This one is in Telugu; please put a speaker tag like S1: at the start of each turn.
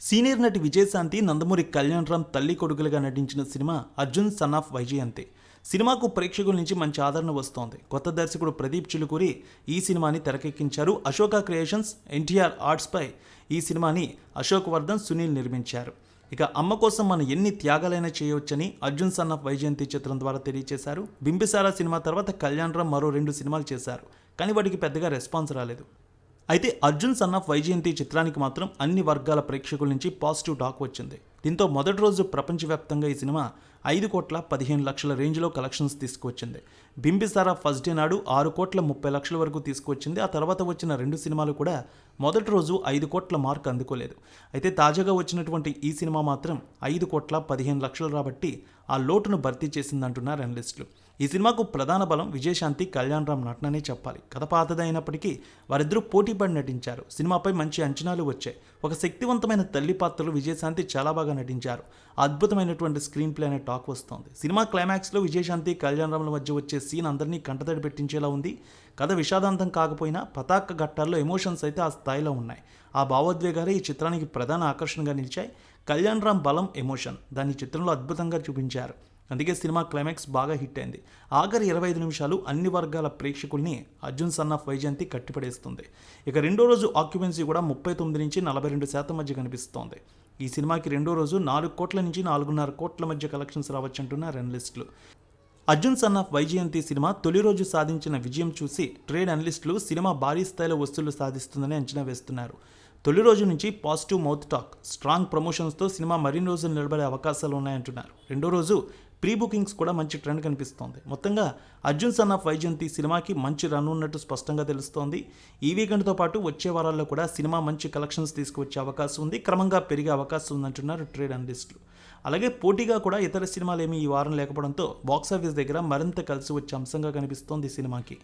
S1: సీనియర్ నటి విజయశాంతి, నందమూరి కళ్యాణరామ్ తల్లి కొడుకులుగా నటించిన cinema Arjun son of Vyjayanthi. సినిమాకు ప్రేక్షకుల నుంచి మంచి ఆదరణ వస్తోంది. కొత్త దర్శకుడు ప్రదీప్ చిలుకూరి ఈ సినిమాని తెరకెక్కించారు. అశోక క్రియేషన్స్, ఎన్టీఆర్ ఆర్ట్స్పై ఈ సినిమాని అశోక్ వర్ధన్, సునీల్ నిర్మించారు. ఇక అమ్మ కోసం మనం ఎన్ని త్యాగాలైనా చేయవచ్చని అర్జున్ సన్ ఆఫ్ వైజయంతి చిత్రం ద్వారా తెలియజేశారు. బింబిసారా సినిమా తర్వాత కళ్యాణరామ్ మరో 2 సినిమాలు చేశారు, కానీ వాటికి పెద్దగా రెస్పాన్స్ రాలేదు. అయితే అర్జున్ సన్ ఆఫ్ వైజయంతి చిత్రానికి మాత్రం అన్ని వర్గాల ప్రేక్షకుల నుంచి పాజిటివ్ టాక్ వచ్చింది. దీంతో మొదటి రోజు ప్రపంచవ్యాప్తంగా ఈ సినిమా 5,15,00,000 రేంజ్లో కలెక్షన్స్ తీసుకువచ్చింది. బింబిసారా ఫస్ట్ డే నాడు 6,30,00,000 వరకు తీసుకువచ్చింది. ఆ తర్వాత వచ్చిన 2 సినిమాలు కూడా మొదటి రోజు 5 కోట్ల మార్క్ అందుకోలేదు. అయితే తాజాగా వచ్చినటువంటి ఈ సినిమా మాత్రం 5,15,00,000 రాబట్టి ఆ లోటును భర్తీ చేసిందంటున్నారు అనలిస్టులు. ఈ సినిమాకు ప్రధాన బలం విజయశాంతి, కళ్యాణరామ్ నటననే చెప్పాలి. కథ పాతదైనప్పటికీ వారిద్దరూ పోటీపడి నటించారు. సినిమాపై మంచి అంచనాలు వచ్చాయి. ఒక శక్తివంతమైన తల్లి పాత్రలు విజయశాంతి చాలా బాగా నటించారు. అద్భుతమైనటువంటి స్క్రీన్ ప్లే అనే టాక్ వస్తోంది. సినిమా క్లైమాక్స్లో విజయశాంతి, కళ్యాణరామ్ల మధ్య వచ్చే సీన్ అందరినీ కంటతడి పెట్టించేలా ఉంది. కథ విషాదాంతం కాకపోయినా పతాక ఘట్టాల్లో ఎమోషన్స్ అయితే ఆ స్థాయిలో ఉన్నాయి. ఆ భావోద్వేగాలే ఈ చిత్రానికి ప్రధాన ఆకర్షణగా నిలిచాయి. కళ్యాణరామ్ బలం, ఎమోషన్ దాన్ని చిత్రంలో అద్భుతంగా చూపించారు. అందుకే సినిమా క్లైమాక్స్ బాగా హిట్ అయింది. ఆఖరి 25 నిమిషాలు అన్ని వర్గాల ప్రేక్షకుల్ని అర్జున్ సన్ ఆఫ్ వైజయంతి కట్టిపడేస్తుంది. ఇక రెండో రోజు ఆక్యుపెన్సీ కూడా 39 నుంచి 42% మధ్య కనిపిస్తోంది. ఈ సినిమాకి రెండో రోజు 4 కోట్ల నుంచి 4.5 కోట్ల మధ్య కలెక్షన్స్ రావచ్చంటున్నారు అనలిస్టులు. అర్జున్ సన్ ఆఫ్ వైజయంతి సినిమా తొలి రోజు సాధించిన విజయం చూసి ట్రేడ్ అనలిస్టులు సినిమా భారీ స్థాయిలో వసూళ్లు సాధిస్తుందని అంచనా వేస్తున్నారు. తొలి రోజు నుంచి పాజిటివ్ మౌత్ టాక్, స్ట్రాంగ్ ప్రమోషన్స్తో సినిమా మరిన్ని రోజులు నిలబడే అవకాశాలు ఉన్నాయంటున్నారు. రెండో రోజు ప్రీ బుకింగ్స్ కూడా మంచి ట్రెండ్ కనిపిస్తోంది. మొత్తంగా అర్జున్ సన్ ఆఫ్ వైజయంతి సినిమాకి మంచి రన్ ఉన్నట్టు స్పష్టంగా తెలుస్తోంది. ఈ వీకెండ్తో పాటు వచ్చే వారాల్లో కూడా సినిమా మంచి కలెక్షన్స్ తీసుకువచ్చే అవకాశం ఉంది, క్రమంగా పెరిగే అవకాశం ఉందంటున్నారు ట్రేడ్ అనలిస్టులు. అలాగే పోటీగా కూడా ఇతర సినిమాలు ఏమీ ఈ వారం లేకపోవడంతో బాక్సాఫీస్ దగ్గర మరింత కలిసి వచ్చే అంశంగా కనిపిస్తోంది ఈ సినిమాకి.